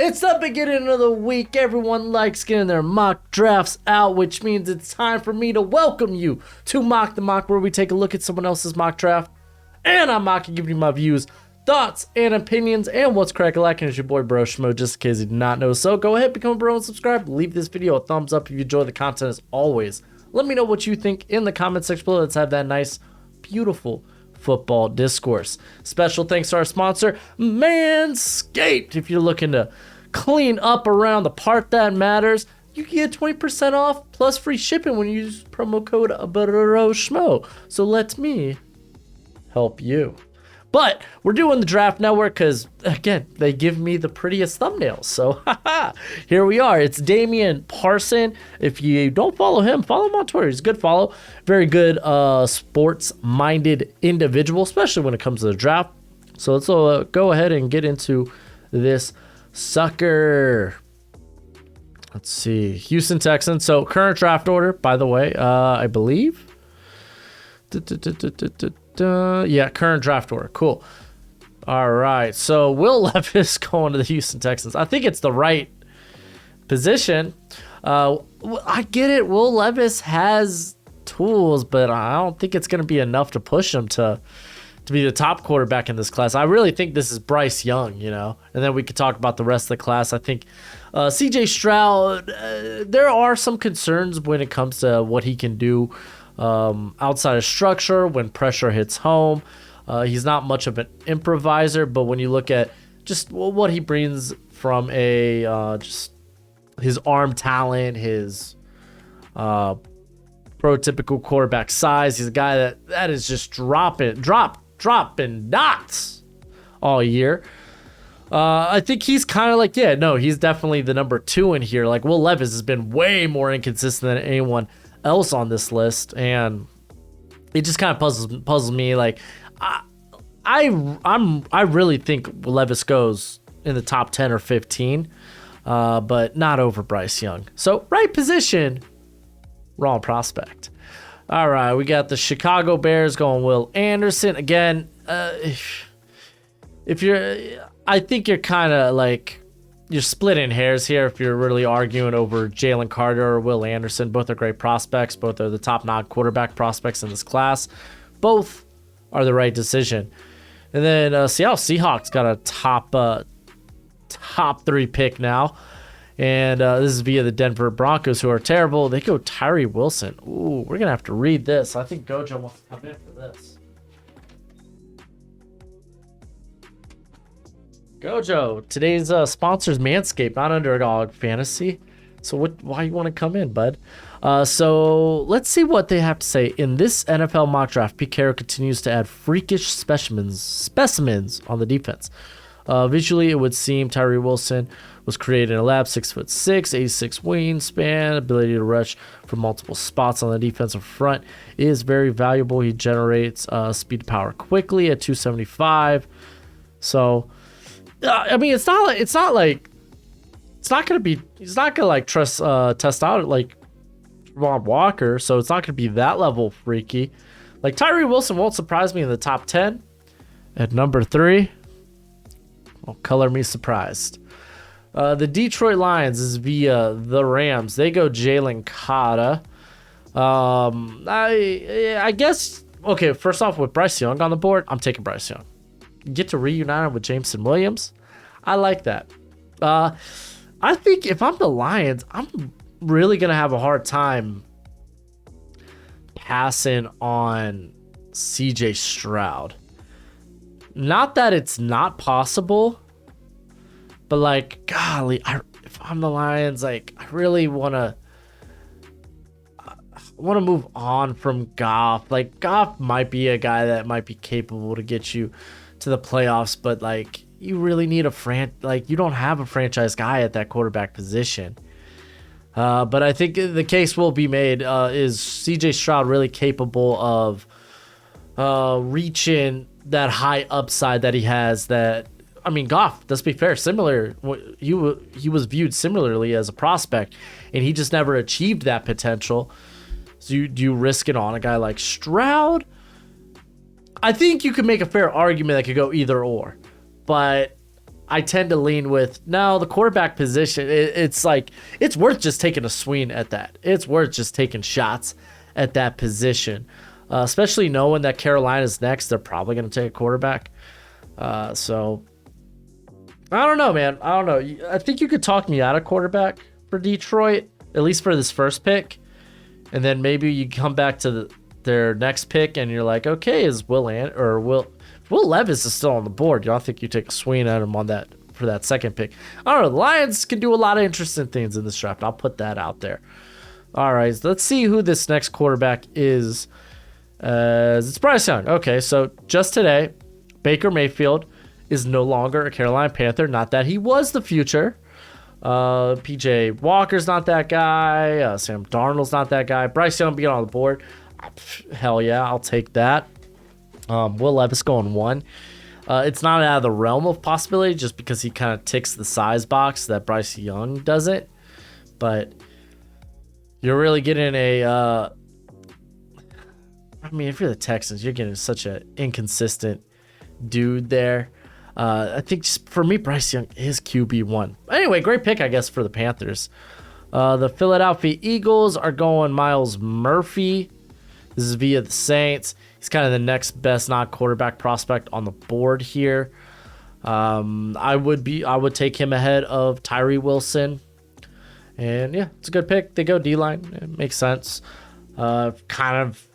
It's the beginning of the week. Everyone likes getting their mock drafts out, which means it's time for me to welcome you to Mock the Mock, where we take a look at someone else's mock draft, and I'm mocking, giving you my views, thoughts, and opinions, and what's crack-a-lackin'. It's your boy Broshmo, just in case you did not know. So go ahead, become a bro and subscribe. Leave this video a thumbs up if you enjoy the content as always. Let me know what you think in the comment section below. Let's have that nice, beautiful football discourse. Special thanks to our sponsor, Manscaped. If you're looking to clean up around the part that matters, you can get 20% off plus free shipping when you use promo code Broshmo. So let me help you. But we're doing the Draft Network because, again, they give me the prettiest thumbnails. So, here we are. It's Damian Parson. If you don't follow him on Twitter. He's a good follow. Very good sports-minded individual, especially when it comes to the draft. So, let's go ahead and get into this sucker. Let's see. Houston Texans. So, current draft order, by the way, I believe. Yeah, current draft order. Cool. All right. So Will Levis going to the Houston Texans. I think it's the right position. I get it. Will Levis has tools, but I don't think it's going to be enough to push him to be the top quarterback in this class. I really think this is Bryce Young, and then we could talk about the rest of the class. I think CJ Stroud, there are some concerns when it comes to what he can do outside of structure when pressure hits home. He's not much of an improviser, but when you look at just what he brings from a just his arm talent, his prototypical quarterback size, he's a guy that is just dropping dots all year. I think he's kind of like, he's definitely the number 2 in here. Like, Will Levis has been way more inconsistent than anyone else on this list, and it just kind of puzzles me. Like, I really think Levis goes in the top 10 or 15, but not over Bryce Young. So right position, wrong prospect. All right, we got the Chicago Bears going Will Anderson again. I think you're kind of like, you're splitting hairs here if you're really arguing over Jalen Carter or Will Anderson. Both are great prospects. Both are the top non-quarterback prospects in this class. Both are the right decision. And then Seattle Seahawks got a top 3 pick now. And this is via the Denver Broncos, who are terrible. They go Tyree Wilson. Ooh, we're going to have to read this. I think Gojo wants to come in for this. Gojo, today's sponsors Manscaped, not Underdog Fantasy. So why you want to come in, bud? So let's see what they have to say. In this NFL mock draft, Pete Carroll continues to add freakish specimens on the defense. Visually, it would seem Tyree Wilson was created in a lab, 6'6", 86 wingspan, ability to rush from multiple spots on the defensive front is very valuable. He generates speed to power quickly at 275. So, I mean, he's not gonna test out like Ron Walker, so it's not gonna be that level freaky. Like, Tyree Wilson won't surprise me in the top 10. At number 3, well, color me surprised. The Detroit Lions is via the Rams. They go Jalen Carter. I guess, okay, first off, with Bryce Young on the board, I'm taking Bryce Young. Get to reunite him with Jameson Williams. I like that. I think if I'm the Lions, I'm really going to have a hard time passing on CJ Stroud. Not that it's not possible, but like, golly, if I'm the Lions, like, I really want to move on from Goff. Like, Goff might be a guy that might be capable to get you to the playoffs, but like, you really need you don't have a franchise guy at that quarterback position. But I think the case will be made, is CJ Stroud really capable of reaching that high upside that he has? That, I mean, Goff, let's be fair, he was viewed similarly as a prospect, and he just never achieved that potential. So do you risk it on a guy like Stroud? I think you could make a fair argument that could go either or, but I tend to lean with, no, the quarterback position, it's like, it's worth just taking a swing at that. It's worth just taking shots at that position. Especially knowing that Carolina's next, they're probably going to take a quarterback. So, I don't know, man. I don't know. I think you could talk me out of quarterback for Detroit, at least for this first pick. And then maybe you come back to their next pick and you're like, okay, is Will Levis is still on the board. I think you take a swing at him on that for that second pick. I don't know. The Lions can do a lot of interesting things in this draft. I'll put that out there. All right, so let's see who this next quarterback is. It's Bryce Young. Okay, so just today, Baker Mayfield is no longer a Carolina Panther. Not that he was the future. PJ Walker's not that guy. Sam Darnold's not that guy. Bryce Young being on the board. Hell yeah, I'll take that. Will Levis going 1. It's not out of the realm of possibility just because he kind of ticks the size box that Bryce Young doesn't. But you're really getting I mean, if you're the Texans, you're getting such an inconsistent dude there. I think just for me, Bryce Young is QB1. Anyway, great pick, I guess, for the Panthers. The Philadelphia Eagles are going Myles Murphy. This is via the Saints. He's kind of the next best non-quarterback prospect on the board here. I would take him ahead of Tyree Wilson. And yeah, it's a good pick. They go D-line. It makes sense. Kind of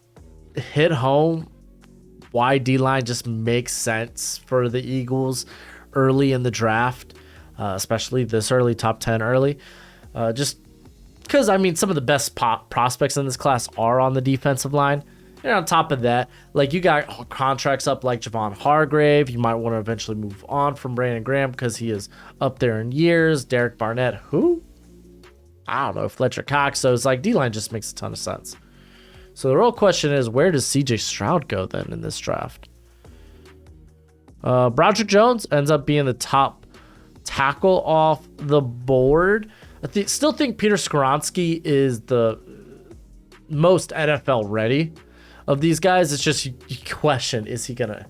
hit home why D-line just makes sense for the Eagles early in the draft, especially this early, top 10 early. Just because, I mean, some of the best prospects in this class are on the defensive line. And on top of that, like, you got contracts up like Javon Hargrave. You might want to eventually move on from Brandon Graham because he is up there in years. Derek Barnett, who? I don't know. Fletcher Cox. So it's like D-line just makes a ton of sense. So the real question is, where does CJ Stroud go then in this draft? Broderick Jones ends up being the top tackle off the board. I still think Peter Skoronski is the most NFL ready of these guys. It's just you question, is he gonna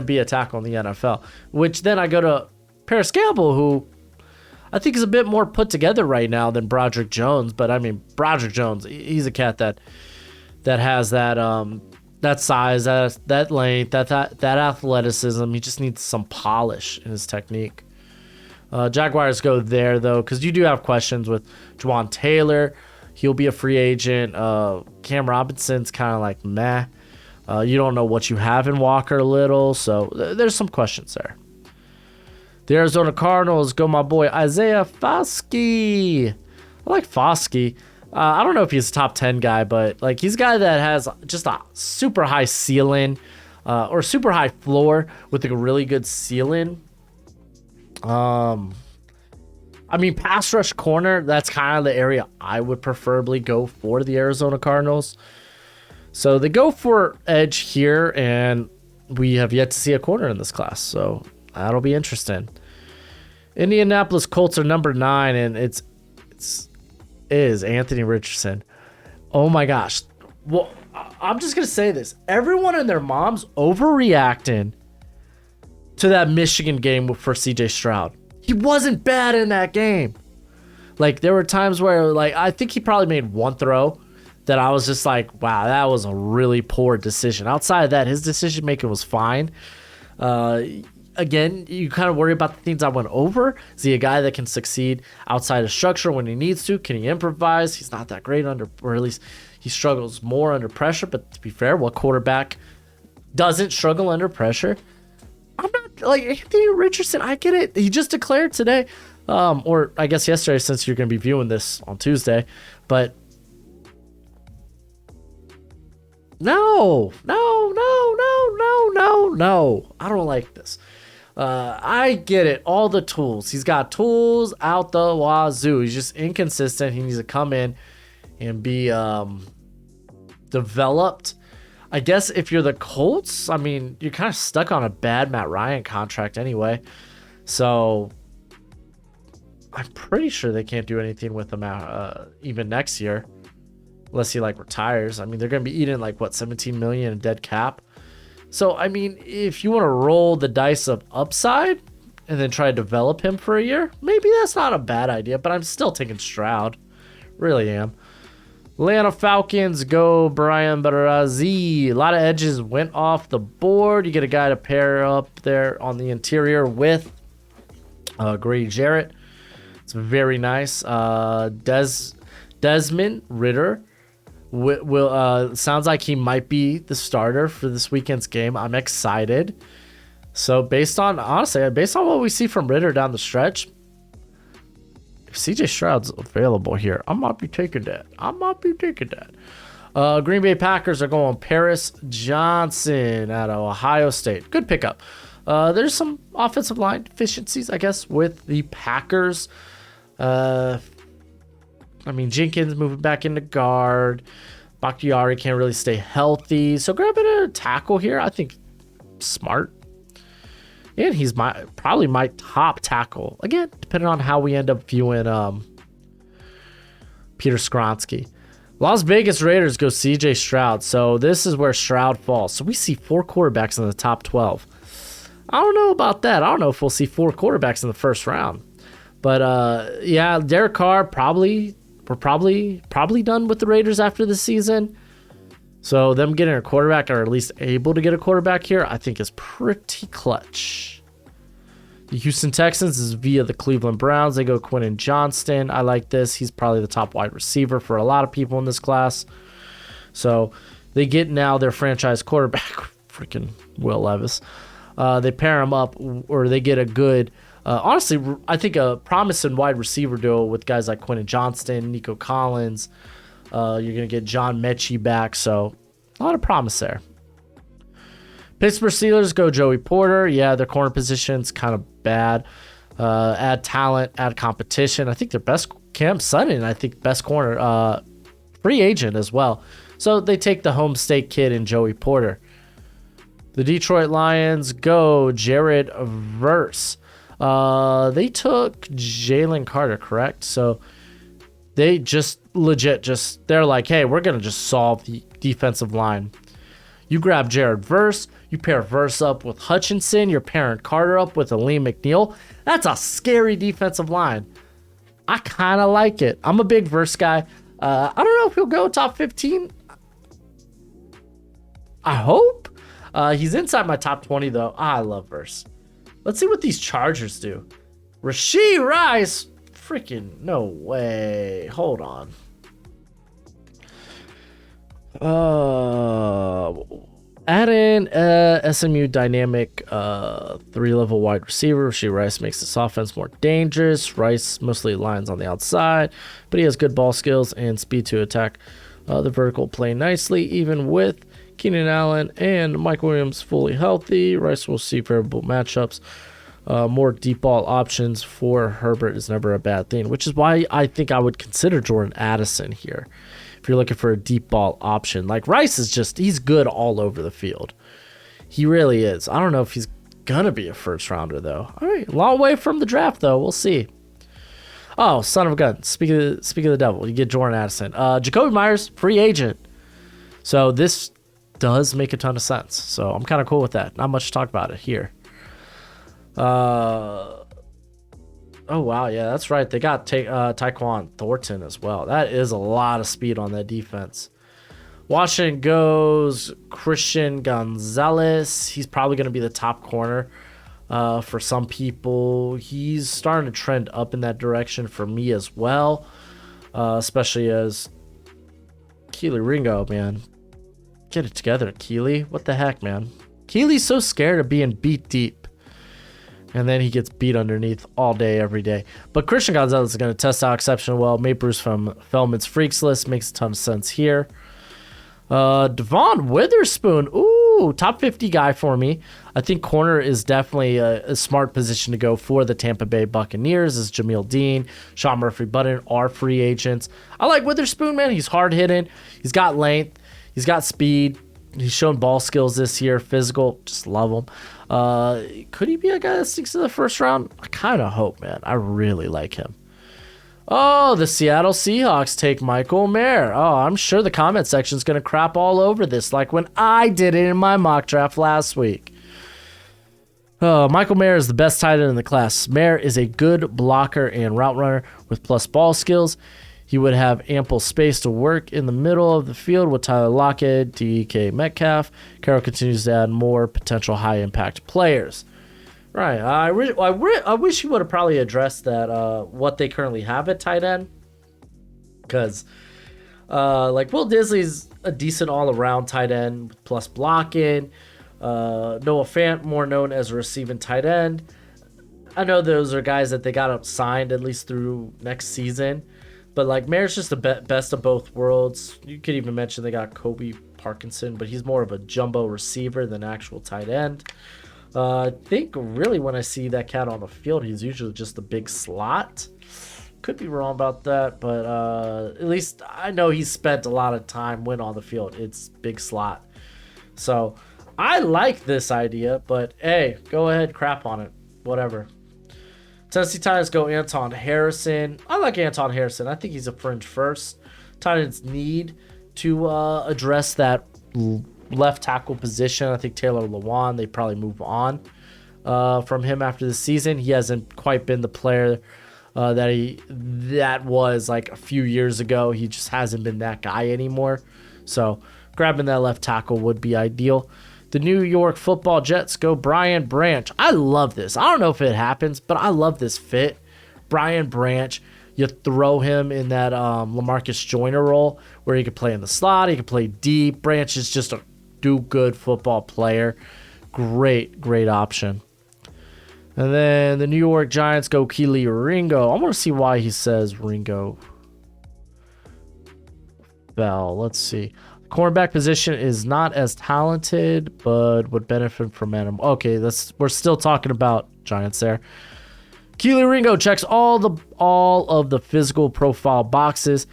be a tackle in the NFL? Which then I go to Paris Campbell, who I think is a bit more put together right now than Broderick Jones. But I mean, Broderick Jones, he's a cat that has that size, that length, that athleticism. He just needs some polish in his technique. Jaguars go there though, because you do have questions with Juwan Taylor. He'll be a free agent. Cam Robinson's kind of like meh. You don't know what you have in Walker Little, so there's some questions there. The Arizona Cardinals go my boy Isaiah Foskey. I like Foskey. I don't know if he's a top 10 guy, but like he's a guy that has just a super high ceiling or super high floor with a really good ceiling. I mean, pass rush corner, that's kind of the area I would preferably go for the Arizona Cardinals. So they go for edge here, and we have yet to see a corner in this class, so that'll be interesting. Indianapolis Colts are number 9, and it is Anthony Richardson. Oh my gosh. Well, I'm just going to say this. Everyone and their mom's overreacting to that Michigan game for CJ Stroud. He wasn't bad in that game. Like, there were times where, like, I think he probably made one throw that I was just like, wow, that was a really poor decision. Outside of that, his decision making was fine. Again, you kind of worry about the things I went over. Is he a guy that can succeed outside of structure when he needs to? Can he improvise? He's not that great or at least he struggles more under pressure. But to be fair, what quarterback doesn't struggle under pressure? I'm not like Anthony Richardson. I get it. He just declared today, or I guess yesterday, since you're going to be viewing this on Tuesday. But no. I don't like this. I get it. All the tools. He's got tools out the wazoo. He's just inconsistent. He needs to come in and be developed. I guess if you're the Colts, I mean, you're kind of stuck on a bad Matt Ryan contract anyway. So I'm pretty sure they can't do anything with him even next year. Unless he like retires. I mean, they're going to be eating like what, 17 million in dead cap. So, I mean, if you want to roll the dice of upside and then try to develop him for a year, maybe that's not a bad idea, but I'm still taking Stroud. Really am. Atlanta Falcons go Brian Barazi. A lot of edges went off the board. You get a guy to pair up there on the interior with Grady Jarrett. It's very nice. Desmond Ridder will sounds like he might be the starter for this weekend's game. I'm excited. So based on what we see from Ridder down the stretch, if CJ Stroud's available here, I might be taking that. Green Bay Packers are going Paris Johnson out of Ohio State. Good pickup. There's some offensive line deficiencies, I guess, with the Packers. Jenkins moving back into guard. Bakhtiari can't really stay healthy. So grabbing a tackle here, I think smart. And he's probably my top tackle. Again, depending on how we end up viewing Peter Skronsky. Las Vegas Raiders go CJ Stroud. So this is where Stroud falls. So we see 4 quarterbacks in the top 12. I don't know about that. I don't know if we'll see 4 quarterbacks in the first round. But yeah, Derek Carr probably done with the Raiders after the season. So them getting a quarterback, or at least able to get a quarterback here, I think is pretty clutch. The Houston Texans is via the Cleveland Browns. They go Quentin Johnston. I like this. He's probably the top wide receiver for a lot of people in this class. So they get now their franchise quarterback, freaking Will Levis. They pair him up, or they get a good, honestly, I think a promising wide receiver duo with guys like Quentin Johnston, Nico Collins. You're going to get John Mechie back, so a lot of promise there. Pittsburgh Steelers go Joey Porter. Yeah, their corner position's kind of bad. Add talent, add competition. I think their best, Cam Sutton, I think best corner, free agent as well. So they take the home state kid in Joey Porter. The Detroit Lions go Jared Verse. They took Jalen Carter, correct? So they just they're like, hey, we're going to just solve the defensive line. You grab Jared Verse, you pair Verse up with Hutchinson, you're pairing Carter up with Aleem McNeil. That's a scary defensive line. I kind of like it. I'm a big Verse guy. I don't know if he'll go top 15. I hope. He's inside my top 20, though. I love Verse. Let's see what these Chargers do. Rashee Rice. Freaking no way. Hold on. Add in SMU dynamic 3-level wide receiver. Rashee Rice makes this offense more dangerous. Rice mostly lines on the outside, but he has good ball skills and speed to attack the vertical play nicely, even with Keenan Allen and Mike Williams fully healthy. Rice will see favorable matchups. More deep ball options for Herbert is never a bad thing, which is why I think I would consider Jordan Addison here. If you're looking for a deep ball option, like Rice is he's good all over the field. He really is. I don't know if he's going to be a first rounder though. All right. Long way from the draft though. We'll see. Oh, son of a gun. Speak of the devil. You get Jordan Addison. Jacoby Myers, free agent. So this does make a ton of sense. So I'm kind of cool with that. Not much to talk about it here. Oh wow, yeah, that's right. They got Tyquan Thornton as well. That is a lot of speed on that defense. Washington goes Christian Gonzalez. He's probably going to be the top corner for some people. He's starting to trend up in that direction for me as well, especially as Keely Ringo, man. Get it together, Keely. What the heck, man? Keely's so scared of being beat deep. And then he gets beat underneath all day, every day. But Christian Gonzalez is going to test out exceptionally well. Made Bruce from Feldman's Freaks list. Makes a ton of sense here. Devon Witherspoon. Ooh, top 50 guy for me. I think corner is definitely a smart position to go for the Tampa Bay Buccaneers, as Jameel Dean, Sean Murphy-Bunting are free agents. I like Witherspoon, man. He's hard-hitting. He's got length. He's got speed. He's shown ball skills this year. Physical. Just love him. Could he be a guy that sneaks to the first round? I kind of hope, man. I really like him. Oh, the Seattle Seahawks take Michael Mayer. Oh, I'm sure the comment section is going to crap all over this, like when I did it in my mock draft last week. Michael Mayer is the best tight end in the class. Mayer is a good blocker and route runner with plus ball skills. He would have ample space to work in the middle of the field with Tyler Lockett, DK Metcalf. Carroll continues to add more potential high-impact players. Right. I wish he would have probably addressed that, what they currently have at tight end. Because, like, Will Disley's a decent all-around tight end plus blocking. Noah Fant, more known as a receiving tight end. I know those are guys that they got up signed at least through next season. But, like, Mayer's just the best of both worlds. You could even mention they got Kobe Parkinson, but he's more of a jumbo receiver than actual tight end. I think really when I see that cat on the field, he's usually just a big slot. Could be wrong about that, but at least I know he's spent a lot of time when on the field. It's big slot. So I like this idea, but hey, go ahead, crap on it. Whatever. Tennessee Titans go Anton Harrison. I like Anton Harrison. I think he's a fringe first. Titans need to address that left tackle position. I think Taylor Lewan, they probably move on from him after the season. He hasn't quite been the player that was like a few years ago. He just hasn't been that guy anymore. So grabbing that left tackle would be ideal. The New York Football Jets go Brian Branch. I love this. I don't know if it happens, but I love this fit. Brian Branch, you throw him in that LaMarcus Joyner role where he could play in the slot, he could play deep. Branch is just a do-good football player. Great option. And then the New York Giants go Keely Ringo. I want to see why he says Ringo Bell. Let's see. Cornerback position is not as talented, but would benefit from him. Okay, we're still talking about Giants there. Keely Ringo checks all of the physical profile boxes.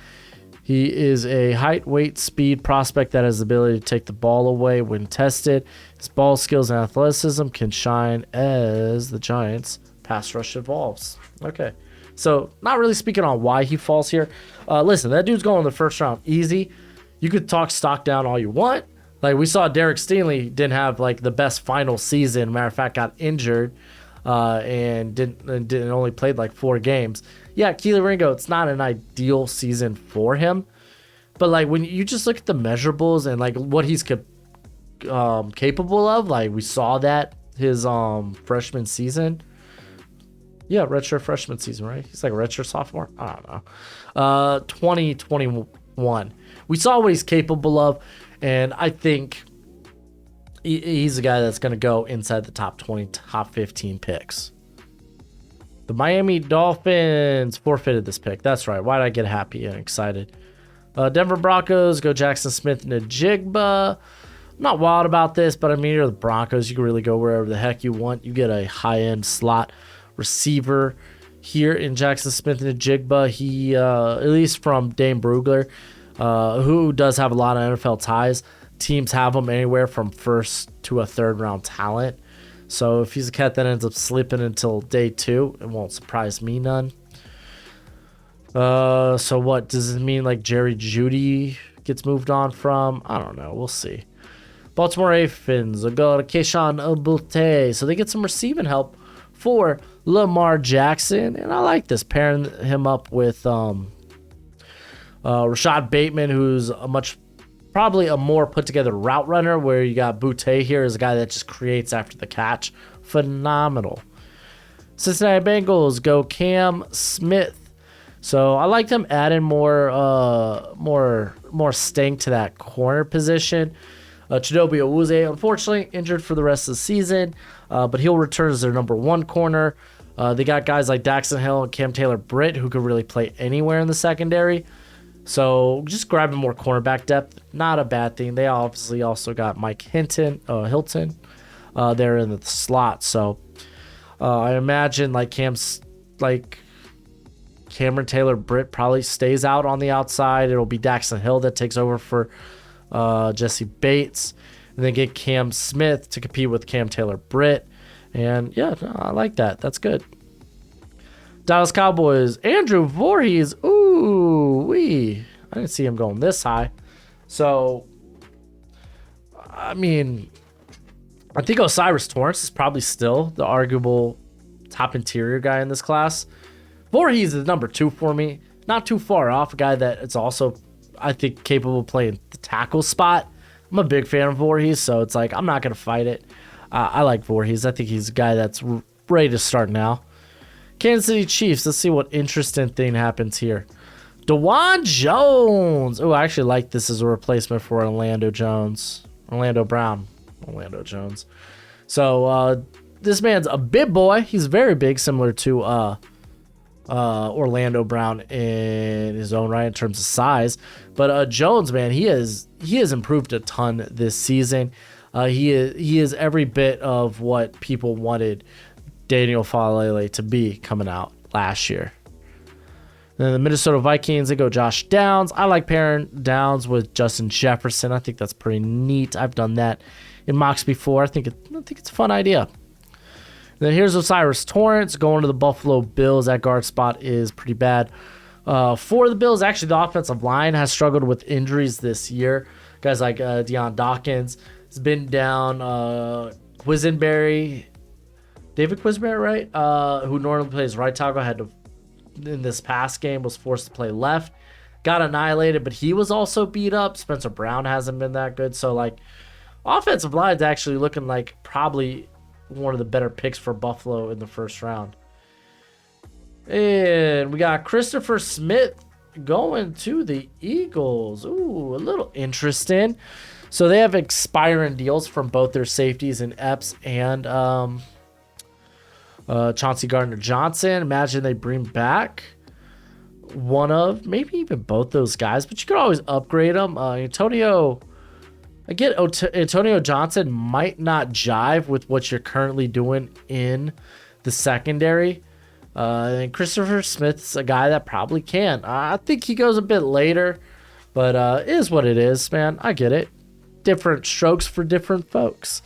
He is a height, weight, speed prospect that has the ability to take the ball away when tested. His ball skills and athleticism can shine as the Giants' pass rush evolves. Okay, so not really speaking on why he falls here. Listen, that dude's going in the first round easy. You could talk stock down all you want. Like we saw Derek Stingley didn't have like the best final season. Matter of fact, got injured and didn't only played like 4 games. Yeah, Keely Ringo, it's not an ideal season for him. But like when you just look at the measurables and like what he's capable of, like we saw that his freshman season. Yeah, redshirt freshman season, right? He's like a redshirt sophomore. I don't know. 2021. We saw what he's capable of, and I think he's a guy that's going to go inside the top 20, top 15 picks. The Miami Dolphins forfeited this pick. That's right. Why did I get happy and excited? Denver Broncos go Jackson Smith and Njigba. I'm not wild about this, but I mean, you're the Broncos. You can really go wherever the heck you want. You get a high-end slot receiver here in Jackson Smith and Njigba. He, at least from Dane Brugler, who does have a lot of NFL ties. Teams have him anywhere from first to a third round talent. So if he's a cat that ends up slipping until day 2, it won't surprise me none. So what does it mean? Like Jerry Jeudy gets moved on from? I don't know. We'll see. Baltimore Ravens go to Keyshawn Abutte. So they get some receiving help for Lamar Jackson, and I like this, pairing him up with Rashad Bateman, who's probably a more put together route runner, where you got Boutte here as a guy that just creates after the catch. Phenomenal. Cincinnati Bengals go Cam Smith. So I like them adding more stink to that corner position. Chidobe Awuzie, unfortunately, injured for the rest of the season, but he'll return as their number 1 corner. They got guys like Daxton Hill and Cam Taylor-Britt who could really play anywhere in the secondary. So just grabbing more cornerback depth, not a bad thing. They obviously also got Mike Hilton there in the slot. So I imagine like Cameron Taylor-Britt probably stays out on the outside. It'll be Daxton Hill that takes over for Jesse Bates, and then get Cam Smith to compete with Cam Taylor-Britt. And yeah, I like that. That's good. Dallas Cowboys, Andrew Voorhees. I didn't see him going this high. So, I mean, I think Osiris Torrance is probably still the arguable top interior guy in this class. Voorhees is number 2 for me. Not too far off. A guy that is also, I think, capable of playing the tackle spot. I'm a big fan of Voorhees, so it's like I'm not going to fight it. I like Voorhees. I think he's a guy that's ready to start now. Kansas City Chiefs. Let's see what interesting thing happens here. DeJuan Jones. Oh, I actually like this as a replacement for Orlando Brown. Orlando Jones. So this man's a big boy. He's very big, similar to Orlando Brown in his own right in terms of size. But Jones, man, he has improved a ton this season. He is every bit of what people wanted Daniel Falele to be coming out last year. Then the Minnesota Vikings, they go Josh Downs. I like pairing Downs with Justin Jefferson. I think that's pretty neat. I've done that in mocks before. I think it's a fun idea. Then here's Osiris Torrance going to the Buffalo Bills. That guard spot is pretty bad. For the Bills, actually, the offensive line has struggled with injuries this year. Guys like Deion Dawkins has been down. Quisenberry, David Quisenberry, right? Who normally plays right tackle, had to, in this past game, was forced to play left. Got annihilated, but he was also beat up. Spencer Brown hasn't been that good. So, like, offensive line's actually looking like probably one of the better picks for Buffalo in the first round. And we got Christopher Smith going to the Eagles. Ooh, a little interesting. So they have expiring deals from both their safeties in Epps and Chauncey Gardner-Johnson. Imagine they bring back one of, maybe even both those guys, but you could always upgrade them. Antonio Johnson might not jive with what you're currently doing in the secondary. And Christopher Smith's a guy that probably can. I think he goes a bit later, but it is what it is, man. I get it. Different strokes for different folks.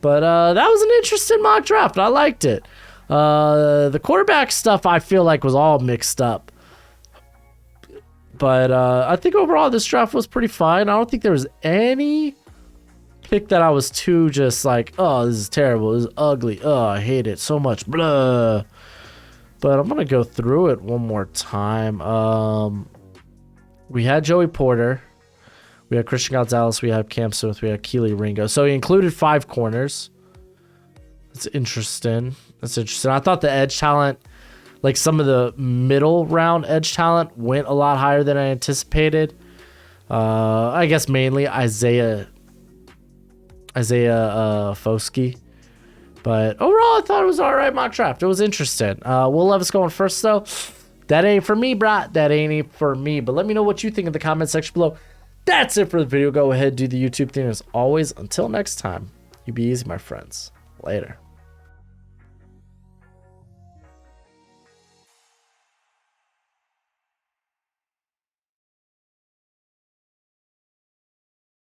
But that was an interesting mock draft. I liked it. The quarterback stuff I feel like was all mixed up. But I think overall this draft was pretty fine. I don't think there was any pick that I was too just like, oh, this is terrible. This is ugly. Oh, I hate it so much. Blah. But I'm going to go through it one more time. We had Joey Porter. We had Christian Gonzalez. We had Cam Smith. We had Keely Ringo. So he included 5 corners. That's interesting. I thought the edge talent, like some of the middle round edge talent, went a lot higher than I anticipated. I guess mainly Isaiah Foskey. But overall, I thought it was all right mock draft. It was interesting. Will Levis going first, though. That ain't for me, brah. That ain't for me. But let me know what you think in the comment section below. That's it for the video. Go ahead, do the YouTube thing as always. Until next time, you be easy, my friends. Later.